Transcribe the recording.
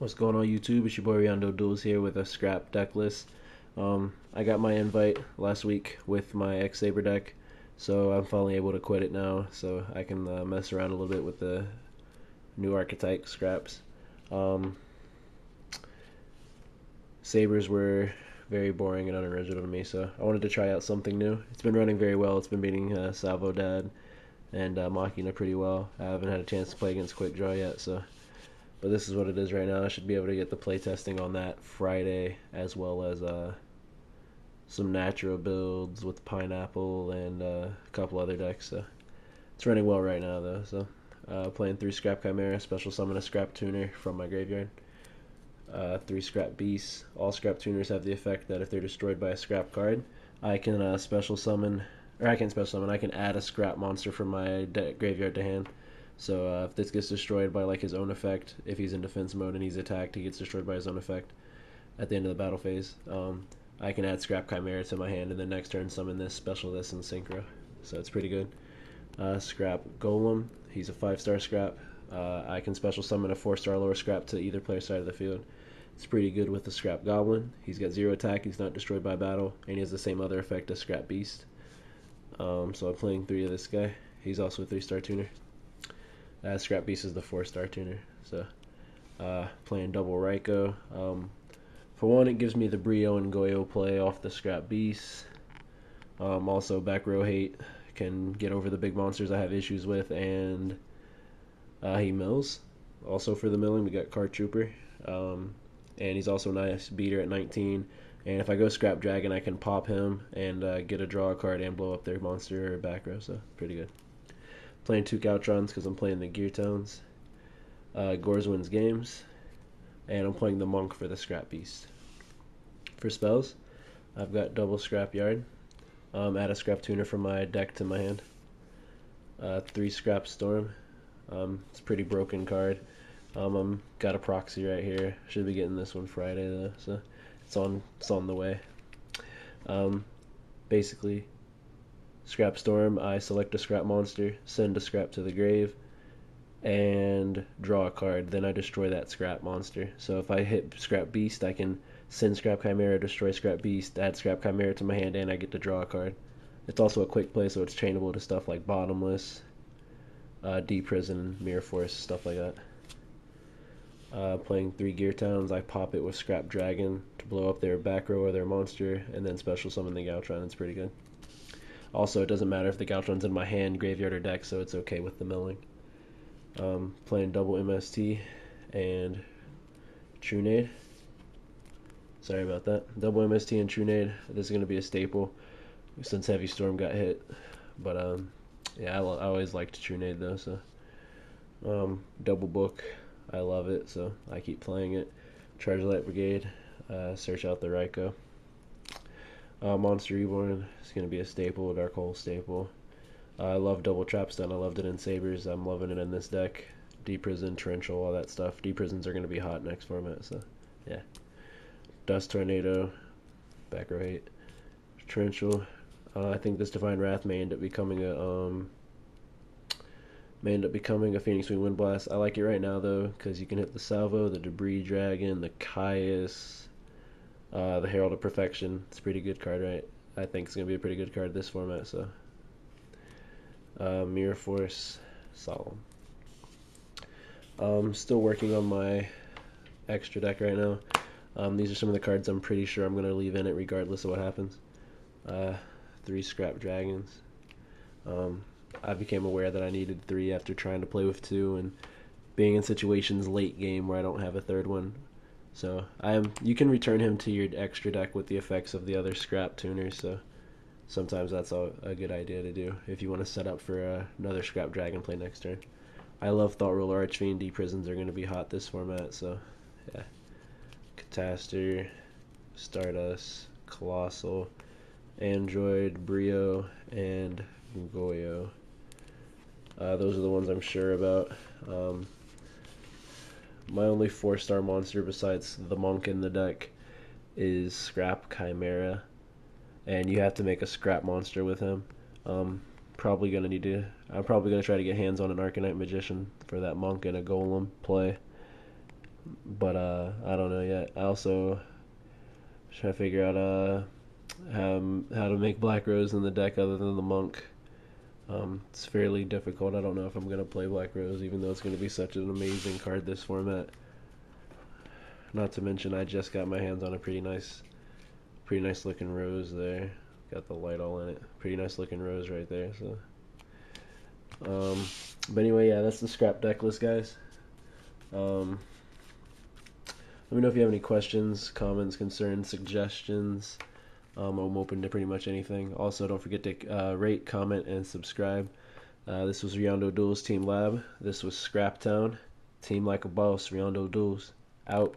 What's going on YouTube? It's your boy Riando Duels here with a scrap deck list. I got my invite last week with my X Saber deck, so I'm finally able to quit it now, so I can mess around a little bit with the new archetype scraps. Um, Sabers were very boring and unoriginal to me, so I wanted to try out something new. It's been running very well. It's been beating Salvo Dad and Machina pretty well. I haven't had a chance to play against Quick Draw yet, so but this is what it is right now. I should be able to get the playtesting on that Friday, as well as some natural builds with pineapple and a couple other decks. So it's running well right now, though. So playing 3 Scrap Chimera, special summon a Scrap Tuner from my graveyard. 3 Scrap Beasts. All Scrap Tuners have the effect that if they're destroyed by a Scrap card, I can special summon, or I can special summon, I can add a Scrap monster from my graveyard to hand. So if this gets destroyed by like his own effect, if he's in defense mode and he's attacked, he gets destroyed by his own effect at the end of the battle phase. I can add Scrap Chimera to my hand and then next turn summon this, special this, and Synchro. So it's pretty good. Scrap Golem, he's a 5-star scrap. I can special summon a 4-star lower scrap to either player's side of the field. It's pretty good with the Scrap Goblin. He's got 0 attack, he's not destroyed by battle, and he has the same other effect as Scrap Beast. So I'm playing 3 of this guy. He's also a 3-star tuner. Scrap Beast is the 4-star tuner. So playing double Raikou. For one, it gives me the Brio and Goyo play off the Scrap Beast. Also, back row hate can get over the big monsters I have issues with, and he mills. Also for the milling, we got Card Trooper, and he's also a nice beater at 19. And if I go Scrap Dragon, I can pop him and get a draw a card and blow up their monster or back row. So pretty good. Playing 2 Galtrons because I'm playing the Gear Tones. Gores wins games. And I'm playing the Monk for the Scrap Beast. For spells, I've got double Scrap Yard. Add a Scrap Tuner from my deck to my hand. 3 Scrap Storm. It's a pretty broken card. I'm got a proxy right here. Should be getting this one Friday though, so it's on the way. Basically, Scrap Storm, I select a Scrap monster, send a Scrap to the grave, and draw a card. Then I destroy that Scrap monster. So if I hit Scrap Beast, I can send Scrap Chimera, destroy Scrap Beast, add Scrap Chimera to my hand, and I get to draw a card. It's also a quick play, so it's chainable to stuff like Bottomless, Deep Prison, Mirror Force, stuff like that. Playing 3 Gear Towns, I pop it with Scrap Dragon to blow up their back row or their monster, and then special summon the Galtron. It's pretty good. Also, it doesn't matter if the Galtron's in my hand, graveyard, or deck, so it's okay with the milling. Playing double MST and Trunade. Sorry about that. Double MST and Trunade. This is going to be a staple since Heavy Storm got hit. But yeah, I always liked Trunade though. So double book. I love it, so I keep playing it. Charge Light Brigade. Search out the Raikou. Monster Reborn is going to be a staple, Dark Hole staple. I love double Trapstun. I loved it in Sabers. I'm loving it in this deck. Deep Prison, Torrential, all that stuff. Deep Prisons are going to be hot next format, so yeah. Dust Tornado, back row 8. Torrential. I think this Divine Wrath may end up becoming a Phoenix Wing Wind Blast. I like it right now though, because you can hit the Salvo, the Debris Dragon, the Caius, the Herald of Perfection. It's a pretty good card, right? I think it's gonna be a pretty good card this format. So Mirror Force, Solemn. Still working on my extra deck right now. These are some of the cards I'm pretty sure I'm gonna leave in it regardless of what happens. 3 Scrap Dragons. I became aware that I needed 3 after trying to play with 2 and being in situations late game where I don't have a third one. So you can return him to your extra deck with the effects of the other Scrap tuners. So sometimes that's a good idea to do if you want to set up for another Scrap Dragon play next turn. I love Thought Ruler, Archfiend, Deep Prisons are going to be hot this format. So yeah, Catastor, Stardust, Colossal, Android, Brio, and Goyo. Those are the ones I'm sure about. My only 4-star monster besides the Monk in the deck is Scrap Chimera, and you have to make a Scrap monster with him. I'm probably gonna try to get hands on an Arcanite Magician for that Monk and a Golem play. but I don't know yet. I also trying to figure out how to make Black Rose in the deck other than the Monk. It's fairly difficult. I don't know if I'm gonna play Black Rose, even though it's gonna be such an amazing card this format. Not to mention, I just got my hands on a pretty nice looking rose there. Got the light all in it. Pretty nice looking rose right there. So, but anyway, yeah, that's the scrap deck list, guys. Um, Let me know if you have any questions, comments, concerns, suggestions. I'm open to pretty much anything. Also, don't forget to rate, comment, and subscribe. This was Riondo Duels Team Lab. This was Scraptown. Team like a boss. Riondo Duels. Out.